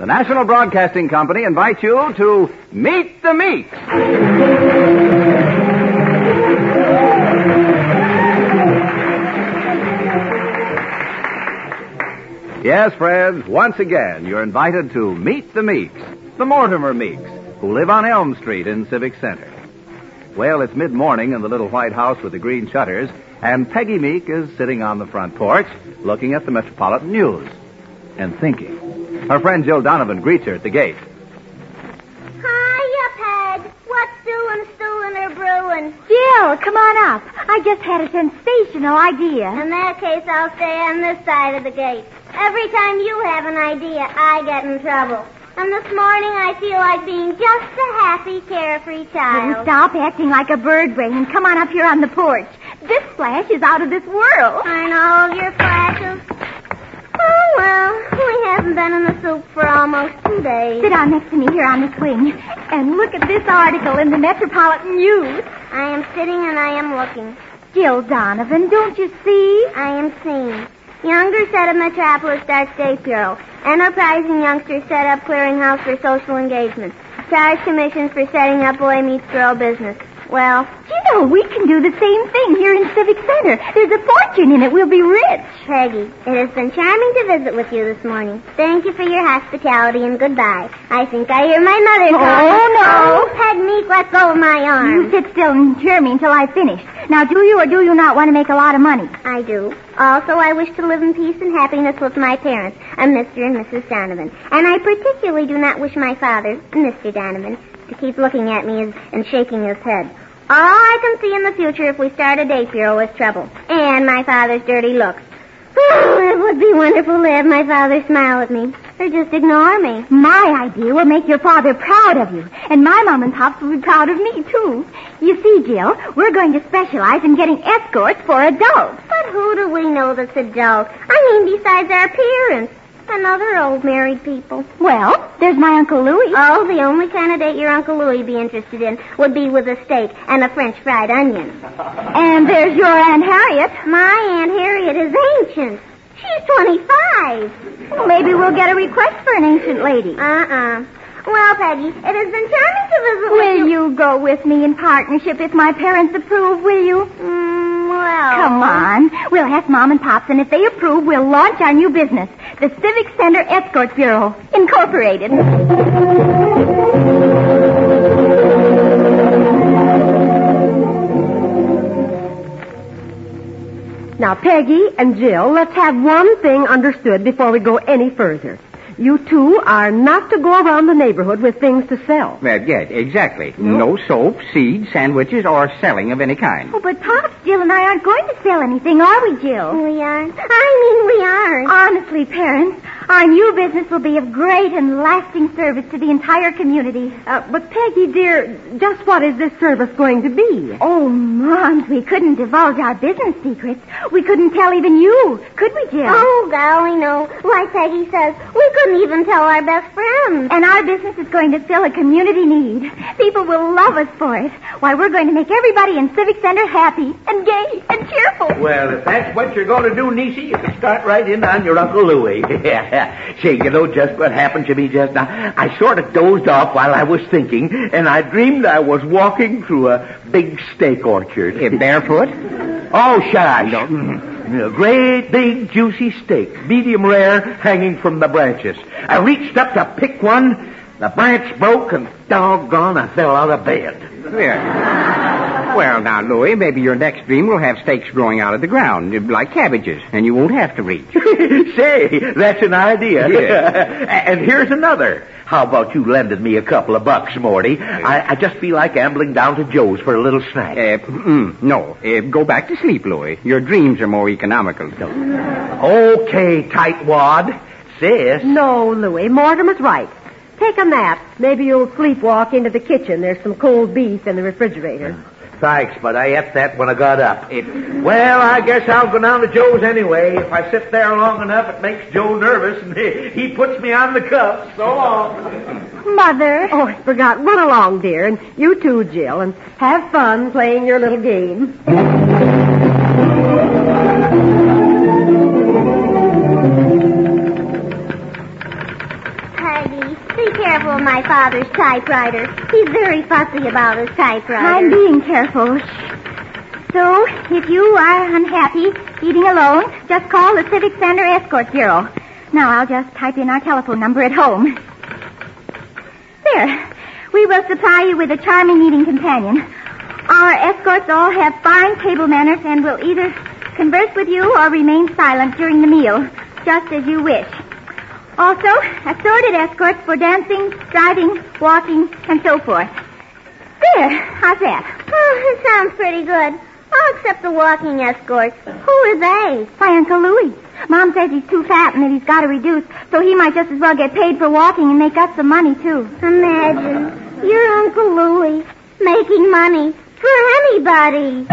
The National Broadcasting Company invites you to Meet the Meeks. Yes, friends, once again, you're invited to Meet the Meeks, the Mortimer Meeks, who live on Elm Street in Civic Center. Well, it's mid-morning in the little white house with the green shutters, and Peggy Meek is sitting on the front porch looking at the Metropolitan News and thinking. Her friend Jill Donovan greets her at the gate. Hiya, Peg. What's stewing or brewing? Jill, come on up. I just had a sensational idea. In that case, I'll stay on this side of the gate. Every time you have an idea, I get in trouble. And this morning, I feel like being just a happy, carefree child. Then stop acting like a bird brain and come on up here on the porch. This flash is out of this world. I know your flashes. Oh, well, we haven't been in the soup for almost 2 days. Sit down next to me here on the swing and look at this article in the Metropolitan News. I am sitting and I am looking. Jill Donovan, don't you see? I am seeing. Younger set of Metropolis starts day bureau. Enterprising youngsters set up clearinghouse for social engagement. Charge commissions for setting up boy meets girl business. Well, you know, we can do the same thing here in Civic Center. There's a fortune in it. We'll be rich. Peggy, it has been charming to visit with you this morning. Thank you for your hospitality and goodbye. I think I hear my mother calling. Oh, no. Oh, Peg Meek, let go of my arm. You sit still and hear me until I finish. Now, do you or do you not want to make a lot of money? I do. Also, I wish to live in peace and happiness with my parents, Mr. and Mrs. Donovan. And I particularly do not wish my father, Mr. Donovan, to keep looking at me and shaking his head. All I can see in the future if we start a date bureau is trouble. And my father's dirty looks. Oh, it would be wonderful to have my father smile at me. Or just ignore me. My idea will make your father proud of you. And my mom and pops will be proud of me, too. You see, Jill, we're going to specialize in getting escorts for adults. But who do we know that's adult? I mean, besides our parents. And other old married people. Well, there's my Uncle Louie. Oh, the only kind of date your Uncle Louie be interested in would be with a steak and a French fried onion. And there's your Aunt Harriet. My Aunt Harriet is ancient. She's 25. Well, maybe we'll get a request for an ancient lady. Well, Peggy, it has been charming to visit with you. Will you go with me in partnership if my parents approve, will you? Well... Come on. We'll ask Mom and Pops, and if they approve, we'll launch our new business, the Civic Center Escort Bureau, Incorporated. Now, Peggy and Jill, let's have one thing understood before we go any further. You two are not to go around the neighborhood with things to sell. Yes, exactly. No soap, seeds, sandwiches, or selling of any kind. Oh, but Pops, Jill and I aren't going to sell anything, are we, Jill? We aren't. We aren't. Honestly, parents, our new business will be of great and lasting service to the entire community. But Peggy, dear, just what is this service going to be? Oh, Moms, we couldn't divulge our business secrets. We couldn't tell even you, could we, Jill? Oh, golly, no. Like Peggy says, we couldn't even tell our best friends. And our business is going to fill a community need. People will love us for it. Why, we're going to make everybody in Civic Center happy and gay and cheerful. Well, if that's what you're going to do, Niecy, you can start right in on your Uncle Louie. Say, you know just what happened to me just now? I sort of dozed off while I was thinking, and I dreamed I was walking through a big steak orchard. Barefoot? Oh, shush. A great, big, juicy steak, medium rare, hanging from the branches. I reached up to pick one. The branch broke, and doggone, I fell out of bed. Yeah. Well, now, Louie, maybe your next dream will have stakes growing out of the ground, like cabbages, and you won't have to reach. Say, that's an idea. Yeah. And here's another. How about you lending me a couple of bucks, Morty? I just feel like ambling down to Joe's for a little snack. No. Go back to sleep, Louie. Your dreams are more economical. Okay, tightwad. Sis. No, Louie, Mortimer's right. Take a nap. Maybe you'll sleepwalk into the kitchen. There's some cold beef in the refrigerator. Thanks, but I ate that when I got up. Well, I guess I'll go down to Joe's anyway. If I sit there long enough, it makes Joe nervous, and he puts me on the cuffs. So long. Mother. Oh, I forgot. Run along, dear, and you too, Jill, and have fun playing your little game. Peggy, be careful of my father's typewriter. He's very fussy about his typewriter. I'm being careful. So, if you are unhappy eating alone, just call the Civic Center Escort Bureau. Now, I'll just type in our telephone number at home. There. We will supply you with a charming eating companion. Our escorts all have fine table manners and will either converse with you or remain silent during the meal, just as you wish. Also, assorted escorts for dancing, driving, walking, and so forth. There. How's that? Oh, it sounds pretty good. All except the walking escorts. Who are they? My Uncle Louie. Mom says he's too fat and that he's got to reduce, so he might just as well get paid for walking and make us some money, too. Imagine. Your Uncle Louie making money for anybody.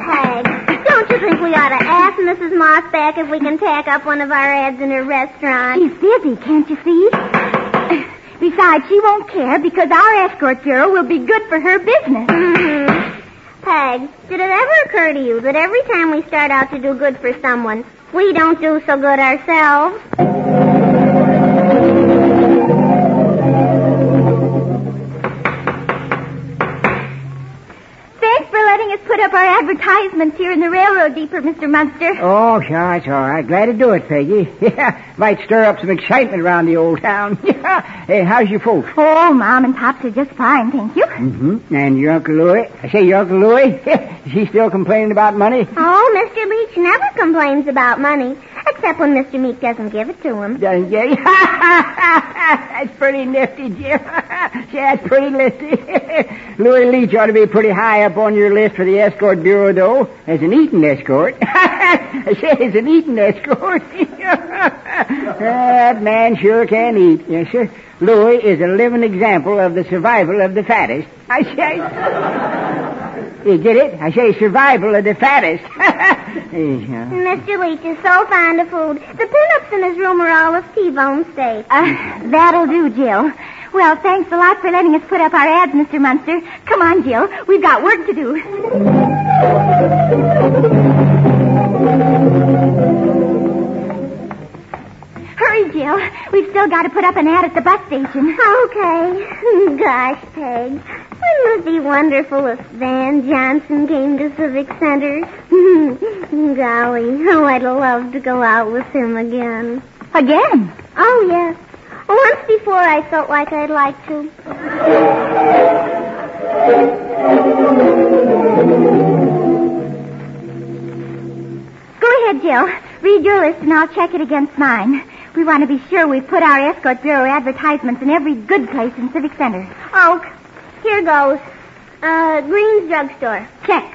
Peg, don't you think we ought to ask Mrs. Moss back if we can tack up one of our ads in her restaurant? She's busy, can't you see? Besides, she won't care because our escort bureau will be good for her business. Mm-hmm. Peg, did it ever occur to you that every time we start out to do good for someone, we don't do so good ourselves? Thanks for letting us put up our advertisements here in the railroad depot, Mr. Munster. Oh, sure, it's all right. Glad to do it, Peggy. Yeah, might stir up some excitement around the old town. Hey, how's your folks? Oh, Mom and Pops are just fine, thank you. Mm-hmm. And your Uncle Louie? I say, your Uncle Louie? Is he still complaining about money? Oh, Mr. Leach never complains about money, except when Mr. Meek doesn't give it to him. Doesn't get it? That's pretty nifty, Jim. Yeah, that's pretty nifty. Louie Leach ought to be pretty high up on your list for the escort bureau, though, as an eating escort. I say, as an eating escort. That man sure can eat. Yes, sir. Louie is a living example of the survival of the fattest. I say... You get it? I say survival of the fattest. Mr. Leach is so fond of food. The pinups in his room are all of T-bone steak. That'll do, Jill. Well, thanks a lot for letting us put up our ads, Mr. Munster. Come on, Jill. We've got work to do. Hurry, Jill. We've still got to put up an ad at the bus station. Okay. Gosh, Peg. Wouldn't it be wonderful if Van Johnson came to Civic Center? Golly, how I'd love to go out with him again. Again? Oh, yes. Once before I felt like I'd like to. Go ahead, Jill. Read your list and I'll check it against mine. We want to be sure we put our escort bureau advertisements in every good place in Civic Center. Oh, here goes. Green's Drugstore. Check.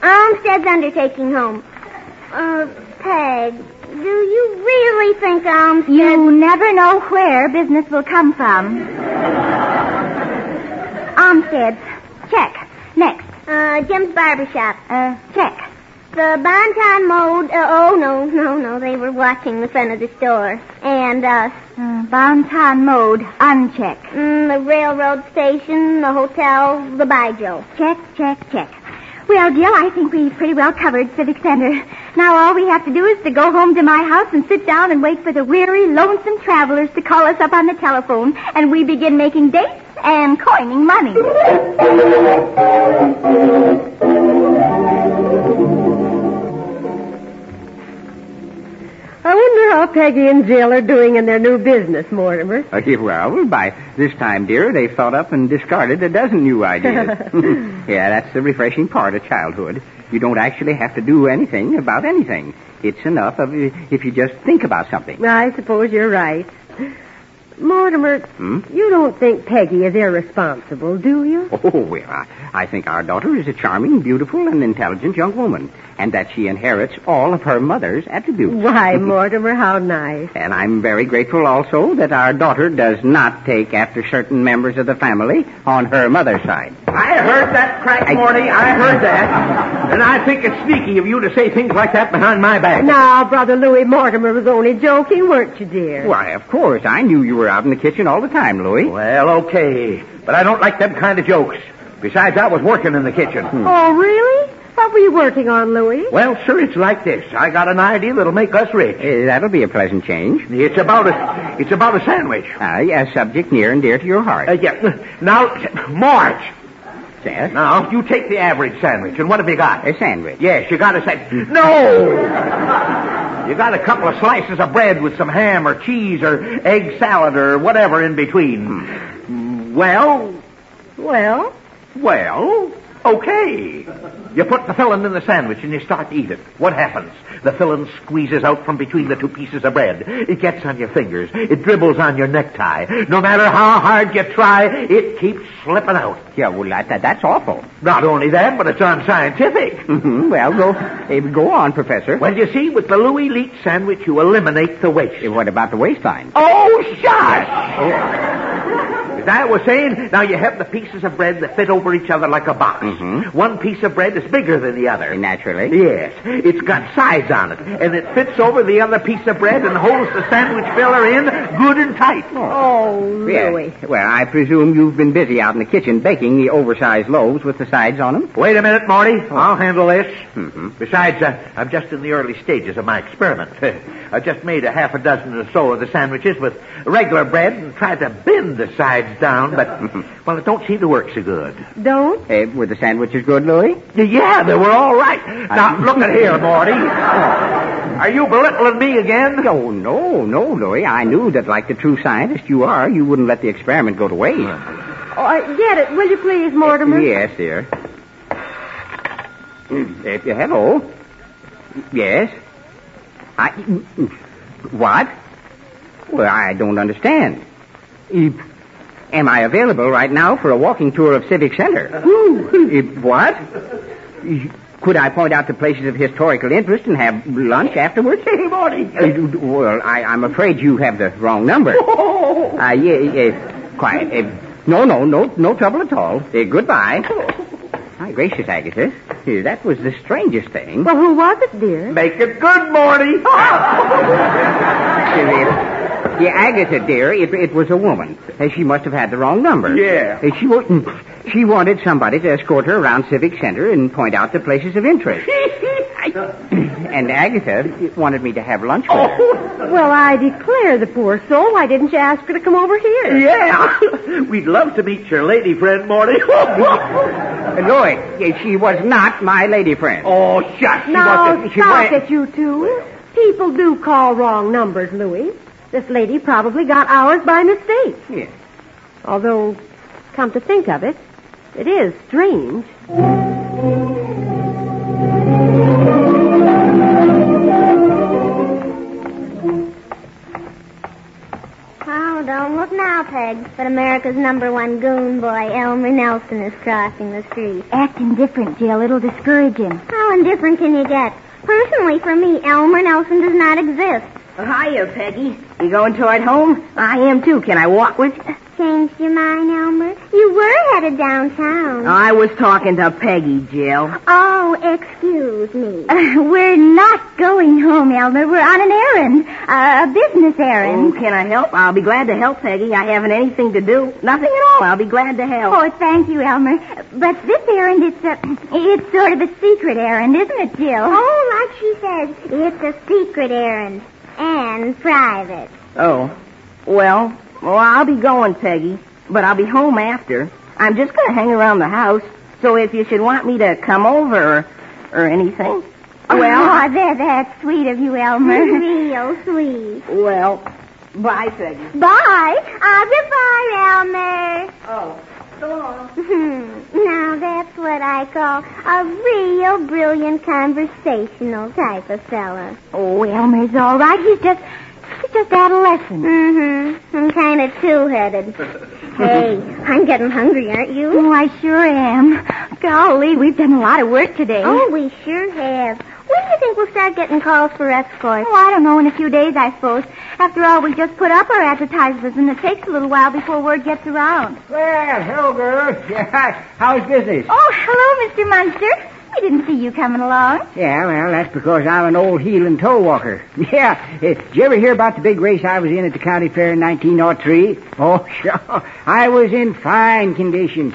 Olmsted's Undertaking Home. Peg, do you really think Olmsted... You never know where business will come from. Olmsted's. Check. Next. Jim's Barbershop. Check. The Bonton Mode... no, they were watching the front of the store. And us. Bonton Mode. Uncheck. The railroad station, the hotel, the Bijo. Check. Well, Jill, I think we pretty well covered Civic Center. Now all we have to do is to go home to my house and sit down and wait for the weary, lonesome travelers to call us up on the telephone, and we begin making dates and coining money. I wonder how Peggy and Jill are doing in their new business, Mortimer. Well, by this time, dear, they've thought up and discarded a dozen new ideas. Yeah, that's the refreshing part of childhood. You don't actually have to do anything about anything. It's enough if you just think about something. I suppose you're right. Mortimer, you don't think Peggy is irresponsible, do you? Oh, well, I think our daughter is a charming, beautiful, and intelligent young woman, and that she inherits all of her mother's attributes. Why, Mortimer, how nice. And I'm very grateful also that our daughter does not take after certain members of the family on her mother's side. I heard that crack, Morty. I heard that. And I think it's sneaky of you to say things like that behind my back. Now, Brother Louie, Mortimer was only joking, weren't you, dear? Why, of course. I knew you were out in the kitchen all the time, Louie. Well, okay. But I don't like them kind of jokes. Besides, I was working in the kitchen. Oh, really? What were you working on, Louie? Well, sir, it's like this. I got an idea that'll make us rich. That'll be a pleasant change. It's about a sandwich. A subject near and dear to your heart. Yeah. Now, Marge. Yes? Now, you take the average sandwich, and what have you got? A sandwich. Yes, you got a sandwich. No! You got a couple of slices of bread with some ham or cheese or egg salad or whatever in between. Well, okay. You put the filling in the sandwich and you start to eat it. What happens? The filling squeezes out from between the two pieces of bread. It gets on your fingers. It dribbles on your necktie. No matter how hard you try, it keeps slipping out. Yeah, well, that's awful. Not only that, but it's unscientific. Mm-hmm. Well, go on, Professor. Well, you see, with the Louie Leach sandwich, you eliminate the waste. What about the waistline? Oh, shush! As I was saying, now you have the pieces of bread that fit over each other like a box. Mm-hmm. One piece of bread is bigger than the other. Naturally. Yes. It's got sides on it, and it fits over the other piece of bread and holds the sandwich filler in good and tight. Oh, Louie. Yeah. Well, I presume you've been busy out in the kitchen baking the oversized loaves with the sides on them? Wait a minute, Morty. I'll handle this. Mm-hmm. Besides, I'm just in the early stages of my experiment. I just made a half a dozen or so of the sandwiches with regular bread and tried to bend the sides down, but, well, it don't seem to work so good. Don't? Were the sandwiches good, Louie? Yeah, they were all right. Now, look at here, Morty. Are you belittling me again? Oh, no, Louie. I knew that, like the true scientist you are, you wouldn't let the experiment go to waste. Oh, get it, will you please, Mortimer? Yes, dear. Hello. Yes. What? Well, I don't understand. Am I available right now for a walking tour of Civic Center? What? Could I point out the places of historical interest and have lunch afterwards? Hey, Morty. Well, I'm afraid you have the wrong number. Quiet. No trouble at all. Goodbye. My gracious, Agatha. That was the strangest thing. Well, who was it, dear? Make it good, Morty. Yeah, Agatha, dear, it was a woman. She must have had the wrong number. Yeah. She wanted somebody to escort her around Civic Center and point out the places of interest. And Agatha wanted me to have lunch with her. Well, I declare, the poor soul. Why didn't you ask her to come over here? Yeah. We'd love to meet your lady friend, Morty. Louie, she was not my lady friend. Oh, shush. Now, stop it, you two. People do call wrong numbers, Louie. This lady probably got ours by mistake. Yes. Although, come to think of it, it is strange. Oh, don't look now, Peg. But America's #1 goon boy, Elmer Nelson, is crossing the street. Act indifferent, Jill. It'll discourage him. How indifferent can you get? Personally, for me, Elmer Nelson does not exist. Hiya, Peggy. You going toward home? I am, too. Can I walk with you? Changed your mind, Elmer? You were headed downtown. I was talking to Peggy, Jill. Oh, excuse me. We're not going home, Elmer. We're on an errand. A business errand. Oh, can I help? I'll be glad to help, Peggy. I haven't anything to do. Nothing at all. I'll be glad to help. Oh, thank you, Elmer. But this errand, it's sort of a secret errand, isn't it, Jill? Oh, like she says, it's a secret errand. And private. Oh. Well, I'll be going, Peggy. But I'll be home after. I'm just going to hang around the house. So if you should want me to come over or anything. Well, that's sweet of you, Elmer. Real sweet. Well, bye, Peggy. Bye. Au revoir, Elmer. Oh, so long. Now, that's what I call a real brilliant conversational type of fella. Oh, Elmer's all right. He's just adolescent. I'm kind of two-headed. Hey, I'm getting hungry, aren't you? Oh, I sure am. Golly, we've done a lot of work today. Oh, we sure have. When do you think we'll start getting calls for escorts? Oh, I don't know, in a few days, I suppose. After all, we just put up our advertisements, and it takes a little while before word gets around. Well, hello, girl. How's business? Oh, hello, Mr. Munster. We didn't see you coming along. Yeah, well, that's because I'm an old heel and toe walker. Yeah. Did you ever hear about the big race I was in at the county fair in 1903? Oh, sure. I was in fine condition.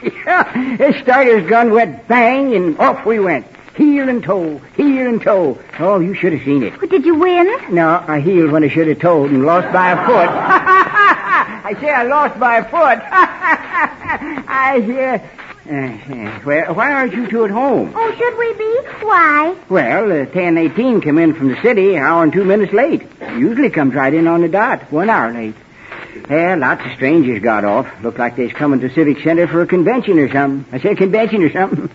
The starter's gun went bang, and off we went. Heel and toe, heel and toe. Oh, you should have seen it. Did you win? No, I heeled when I should have toed and lost by a foot. I say I lost by a foot. Well, why aren't you two at home? Oh, should we be? Why? Well, 10:18 come in from the city, an hour and 2 minutes late. Usually comes right in on the dot, 1 hour late. Yeah, lots of strangers got off. Looked like they's coming to Civic Center for a convention or something. I said convention or something.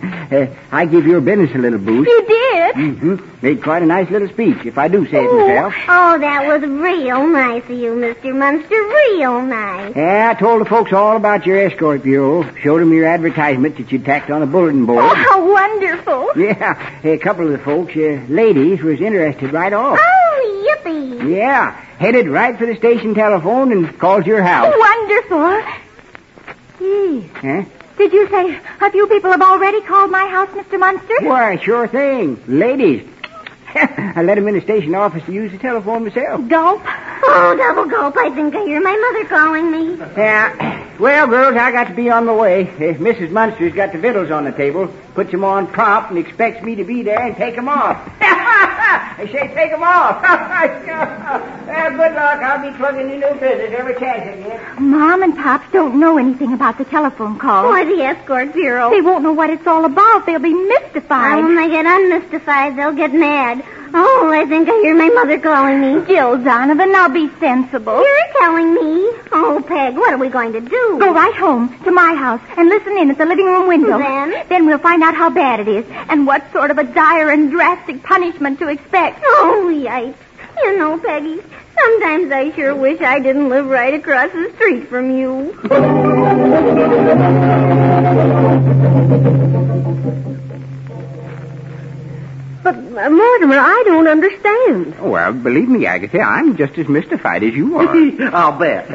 I give your business a little boost. You did? Mm-hmm. Made quite a nice little speech, if I do say it myself. Oh, that was real nice of you, Mr. Munster. Real nice. Yeah, I told the folks all about your escort bureau. Showed them your advertisement that you'd tacked on a bulletin board. Oh, how wonderful. Yeah, a couple of the folks, ladies, was interested right off. Oh, yippee. Yeah, headed right for the station telephone and called your house. Wonderful. Gee. Huh? Did you say a few people have already called my house, Mr. Munster? Why, sure thing. Ladies. I let them in the station office to use the telephone myself. Gulp. Oh, double gulp. I think I hear my mother calling me. Yeah. Well, girls, I got to be on my way. Mrs. Munster's got the victuals on the table, puts them on prompt, and expects me to be there and take them off. I say take them off. Good luck. I'll be plugging in new business every chance I get. Mom and Pops don't know anything about the telephone call. Or the escort bureau. They won't know what it's all about. They'll be mystified. When they get unmystified, they'll get mad. Oh, I think I hear my mother calling me. Jill Donovan, now be sensible. You're telling me. Oh, Peg, what are we going to do? Go right home to my house and listen in at the living room window. Then we'll find out how bad it is and what sort of a dire and drastic punishment to expect. Oh, yikes. You know, Peggy, sometimes I sure wish I didn't live right across the street from you. But, Mortimer, I don't understand. Well, believe me, Agatha, I'm just as mystified as you are. I'll bet.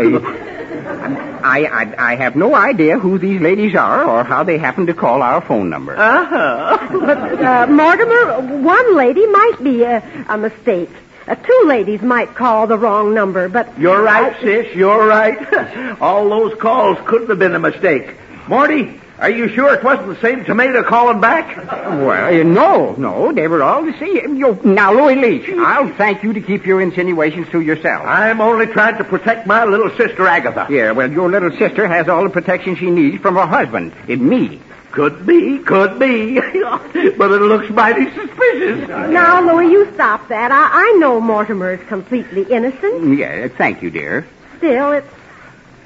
I have no idea who these ladies are or how they happen to call our phone number. But, Mortimer, one lady might be a mistake. Two ladies might call the wrong number, but... You're right, sis. You're right. All those calls couldn't have been a mistake. Morty, are you sure it wasn't the same tomato calling back? Well, no. They were all the same. Now, Louie Leach, I'll thank you to keep your insinuations to yourself. I'm only trying to protect my little sister, Agatha. Yeah, well, your little sister has all the protection she needs from her husband, me. Could be. But it looks mighty suspicious. Now, Louie, you stop that. I know Mortimer is completely innocent. Yeah, thank you, dear. Still,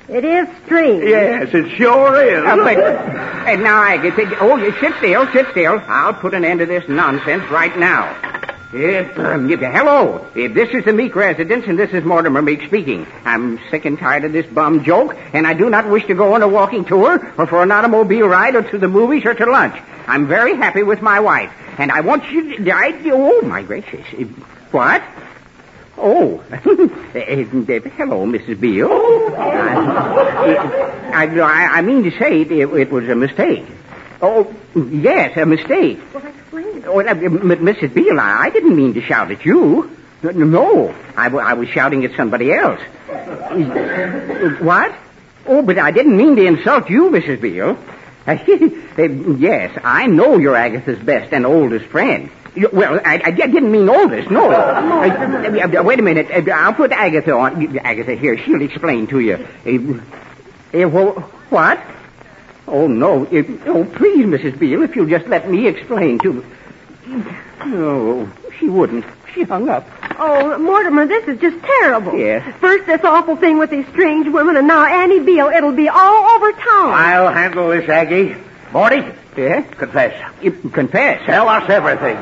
it is strange. Yes, it sure is. And now, Agatha, sit still. I'll put an end to this nonsense right now. Hello. This is the Meek residence, and this is Mortimer Meek speaking. I'm sick and tired of this bum joke, and I do not wish to go on a walking tour or for an automobile ride or to the movies or to lunch. I'm very happy with my wife, and I want you to... Oh, my gracious. What? Oh. Hello, Mrs. Beale. I mean to say it was a mistake. Oh, yes, a mistake. Well, explain it. Oh, Mrs. Beale, I didn't mean to shout at you. No, I was shouting at somebody else. What? Oh, but I didn't mean to insult you, Mrs. Beale. Yes, I know you're Agatha's best and oldest friend. Well, I didn't mean oldest, no. Wait a minute. I'll put Agatha on. Agatha, here, she'll explain to you. What? Oh, no. Please, Mrs. Beale, if you'll just let me explain to... No, she wouldn't. She hung up. Oh, Mortimer, this is just terrible. Yes. First this awful thing with these strange women, and now Annie Beale. It'll be all over town. I'll handle this, Aggie. Morty? Yeah? Confess. Confess? Tell us everything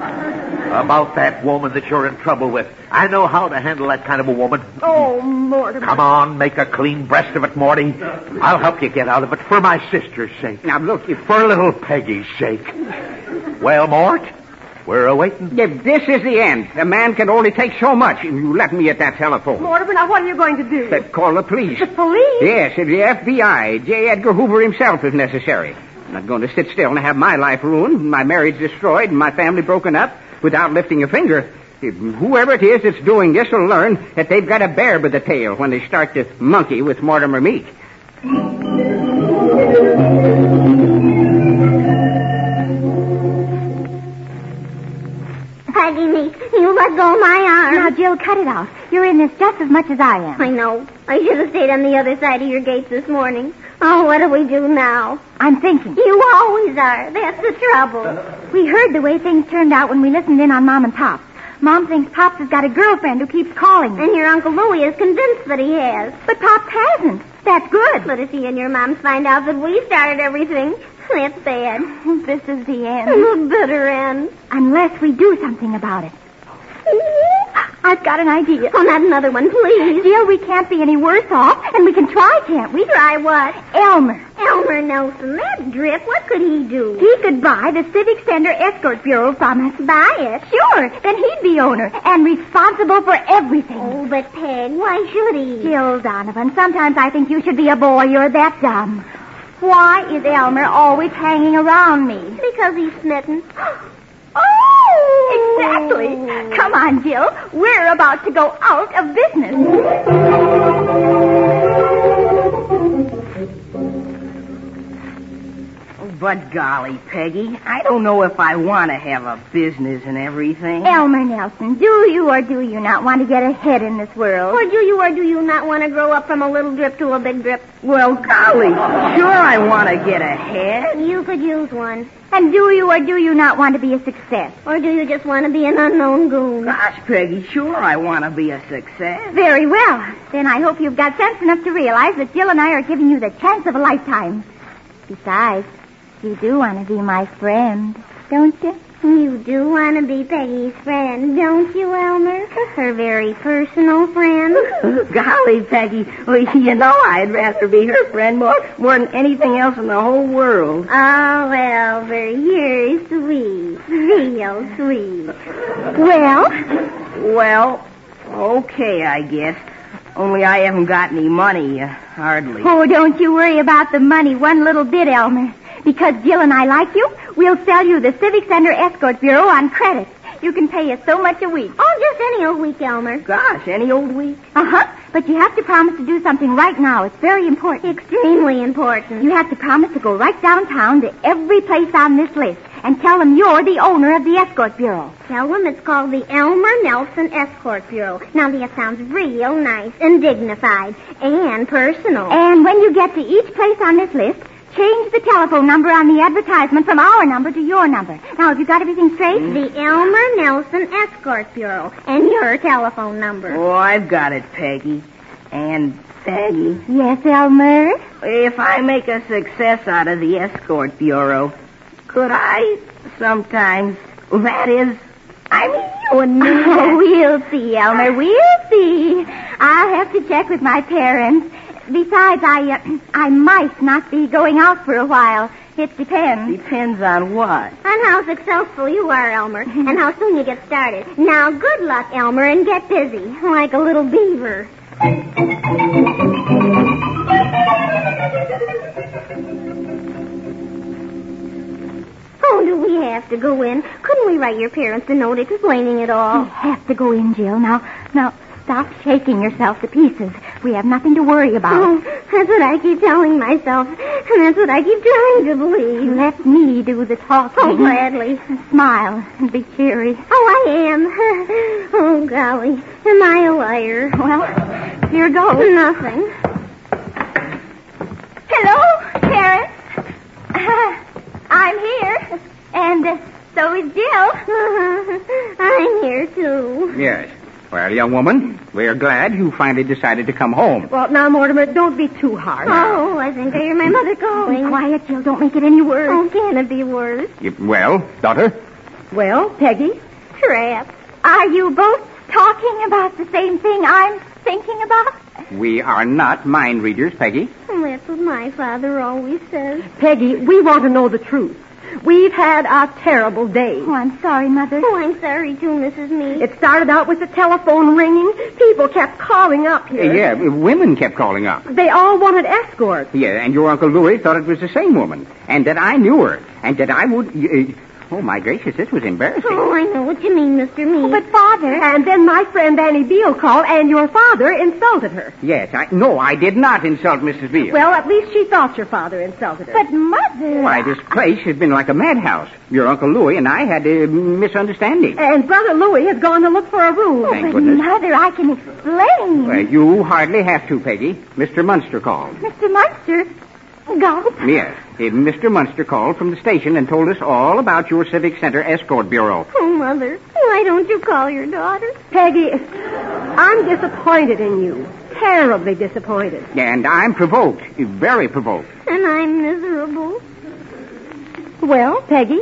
about that woman that you're in trouble with. I know how to handle that kind of a woman. Oh, Mortimer. Come on, make a clean breast of it, Morty. I'll help you get out of it for my sister's sake. Now, look, for little Peggy's sake. Well, Mort, we're awaiting. If this is the end, a man can only take so much. You let me at that telephone. Mortimer, now what are you going to do? Call the police. The police? Yes, the FBI. J. Edgar Hoover himself if necessary. I'm not going to sit still and have my life ruined, my marriage destroyed, and my family broken up without lifting a finger. Whoever it is that's doing this will learn that they've got a bear by the tail when they start to monkey with Mortimer Meek. Peggy Meek, you let go of my arm. Now, Jill, cut it out. You're in this just as much as I am. I know. I should have stayed on the other side of your gates this morning. Oh, what do we do now? I'm thinking. You always are. That's the trouble. We heard the way things turned out when we listened in on Mom and Pop. Mom thinks Pops has got a girlfriend who keeps calling him. And your Uncle Louie is convinced that he has. But Pops hasn't. That's good. But if he and your moms find out that we started everything, that's bad. This is the end. The bitter end. Unless we do something about it. I've got an idea. Oh, not another one, please. Jill, we can't be any worse off, and we can try, can't we? Try what? Elmer. Elmer Nelson, that drip, what could he do? He could buy the Civic Center Escort Bureau from us. Buy it? Sure. Then he'd be owner and responsible for everything. Oh, but Peg, why should he? Jill Donovan, sometimes I think you should be a boy. You're that dumb. Why is Elmer always hanging around me? Because he's smitten. Oh! Exactly. Come on, Jill. We're about to go out of business. But golly, Peggy, I don't know if I want to have a business and everything. Elmer Nelson, do you or do you not want to get ahead in this world? Or do you not want to grow up from a little drip to a big drip? Well, golly, sure I want to get ahead. You could use one. And do you or do you not want to be a success? Or do you just want to be an unknown goon? Gosh, Peggy, sure I want to be a success. Very well. Then I hope you've got sense enough to realize that Jill and I are giving you the chance of a lifetime. Besides, you do want to be my friend, don't you? You do want to be Peggy's friend, don't you, Elmer? Her very personal friend. Golly, Peggy, well, you know I'd rather be her friend more than anything else in the whole world. Oh, Elmer, you're sweet. Real sweet. Well, okay, I guess. Only I haven't got any money, hardly. Oh, don't you worry about the money one little bit, Elmer. Because Jill and I like you, we'll sell you the Civic Center Escort Bureau on credit. You can pay us so much a week. Oh, just any old week, Elmer. Gosh, any old week? Uh-huh. But you have to promise to do something right now. It's very important. Extremely important. You have to promise to go right downtown to every place on this list and tell them you're the owner of the Escort Bureau. Tell them it's called the Elmer Nelson Escort Bureau. Now, that sounds real nice and dignified and personal. And when you get to each place on this list, change the telephone number on the advertisement from our number to your number. Now, have you got everything straight? The Elmer Nelson Escort Bureau and your telephone number. Oh, I've got it, Peggy. And Peggy. Yes, Elmer? If I make a success out of the Escort Bureau, could I sometimes, that is, I mean you and me. Oh, we'll see, Elmer. We'll see. I'll have to check with my parents. Besides, I might not be going out for a while. It depends. Depends on what? On how successful you are, Elmer, and how soon you get started. Now, good luck, Elmer, and get busy, like a little beaver. Oh, do we have to go in? Couldn't we write your parents a note explaining it all? We have to go in, Jill. Now, stop shaking yourself to pieces. We have nothing to worry about. Oh, that's what I keep telling myself. And that's what I keep trying to believe. Let me do the talking. Oh, gladly. Smile and be cheery. Oh, I am. Oh, golly. Am I a liar? Well, here goes. Nothing. Hello, parents. I'm here. And so is Jill. I'm here, too. Yes. Well, young woman, we're glad you finally decided to come home. Well, now, Mortimer, don't be too hard. Oh, I think I hear my mother calling. Be quiet, Jill. Don't make it any worse. Oh, can it be worse? Well, daughter? Well, Peggy? Trapped. Are you both talking about the same thing I'm thinking about? We are not mind readers, Peggy. That's what my father always says. Peggy, we want to know the truth. We've had a terrible day. Oh, I'm sorry, Mother. Oh, I'm sorry, too, Mrs. Meek. It started out with the telephone ringing. People kept calling up here. Yeah, women kept calling up. They all wanted escorts. Yeah, and your Uncle Louie thought it was the same woman, and that I knew her, and that I would... Oh, my gracious, this was embarrassing. Oh, I know what you mean, Mr. Meek. But, Father, and then my friend Annie Beale called, and your father insulted her. Yes, I did not insult Mrs. Beale. Well, at least she thought your father insulted her. But, Mother... Why, this place has been like a madhouse. Your Uncle Louie and I had a misunderstanding. And Brother Louie has gone to look for a room. Oh, Thank but goodness. Mother, I can explain. Well, you hardly have to, Peggy. Mr. Munster called. Mr. Munster... Gulp. Yes, Mr. Munster called from the station and told us all about your Civic Center Escort Bureau. Oh, Mother, why don't you call your daughter? Peggy, I'm disappointed in you. Terribly disappointed. And I'm provoked, very provoked. And I'm miserable. Well, Peggy?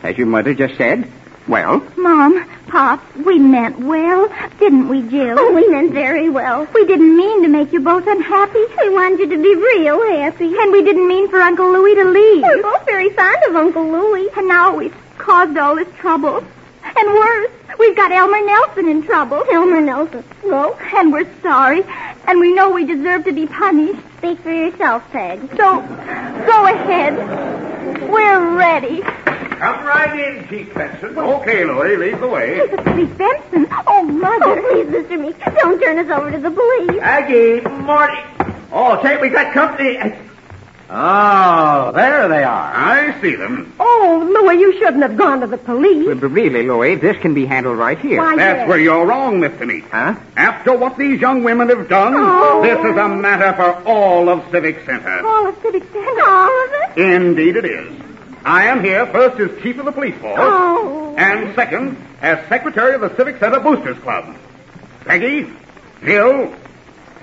As your mother just said. Well? Mom, Pop, we meant well, didn't we, Jill? Oh, we meant very well. We didn't mean to make you both unhappy. We wanted you to be real happy. And we didn't mean for Uncle Louie to leave. We're both very fond of Uncle Louie. And now we've caused all this trouble. And worse, we've got Elmer Nelson in trouble. Elmer Nelson. Well, and we're sorry. And we know we deserve to be punished. Speak for yourself, Peg. So, go ahead. We're ready. Come right in, Chief Benson. Okay, Louie, lead the way. Chief Benson? Oh, Mother. Oh, please, Mr. Meek, don't turn us over to the police. Aggie, Morty. Oh, say, we got company. Oh, there they are. I see them. Oh, Louie, you shouldn't have gone to the police. But really, Louie, this can be handled right here. Why, That's yes. where you're wrong, Mr. Meek. Huh? After what these young women have done, this is a matter for all of Civic Center. All of Civic Center. All of it? Indeed it is. I am here first as chief of the police force, and second as secretary of the Civic Center Boosters Club. Peggy, Jill,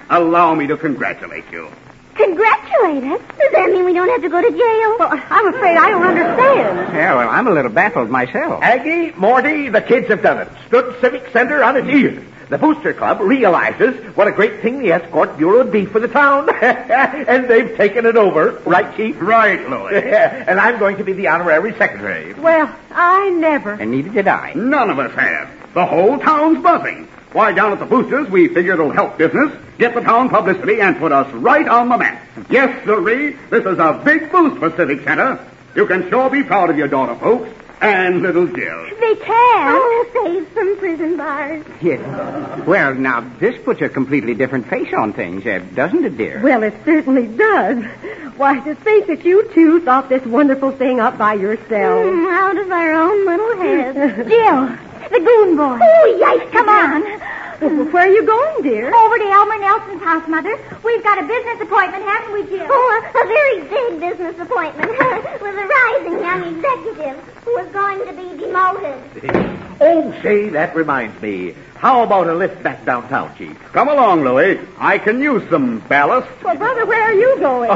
allow me to congratulate you. Congratulate us? Does that mean we don't have to go to jail? Well, I'm afraid I don't understand. Yeah, well, I'm a little baffled myself. Aggie, Morty, the kids have done it. Stood Civic Center on its ears. The Booster Club realizes what a great thing the Escort Bureau would be for the town. And they've taken it over. Right, Chief? Right, Louie. And I'm going to be the honorary secretary. Well, I never. And neither did I. None of us have. The whole town's buzzing. Why, down at the Boosters, we figure it'll help business, get the town publicity, and put us right on the map. Yes, sirree, this is a big boost for Civic Center. You can sure be proud of your daughter, folks, and little Jill. They can. Oh, saved from prison bars. Yes. Well, now, this puts a completely different face on things, doesn't it, dear? Well, it certainly does. Why, to think that you two thought this wonderful thing up by yourselves. Out of our own little heads. Jill, the goon boy. Oh, yikes. Come on. Well, where are you going, dear? Over to Elmer Nelson's house, Mother. We've got a business appointment, haven't we, Jill? Oh, a very big business appointment with a rising young executive who is going to be demoted. Oh, say, that reminds me. How about a lift back downtown, Chief? Come along, Louie. I can use some ballast. Well, brother, where are you going?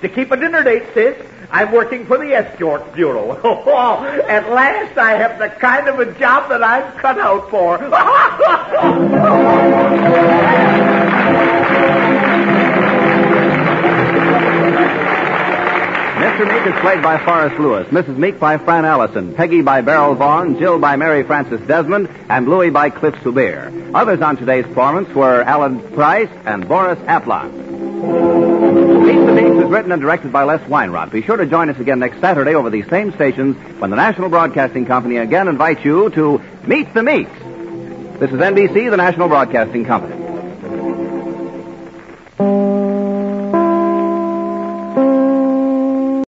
To keep a dinner date, sis. I'm working for the Escort Bureau. At last I have the kind of a job that I'm cut out for. Mr. Meek is played by Forrest Lewis, Mrs. Meek by Fran Allison, Peggy by Beryl Vaughn, Jill by Mary Frances Desmond, and Louie by Cliff Subir. Others on today's performance were Alan Price and Boris Aplon. Meet the Meeks is written and directed by Les Weinrod. Be sure to join us again next Saturday over these same stations when the National Broadcasting Company again invites you to Meet the Meeks. This is NBC, the National Broadcasting Company.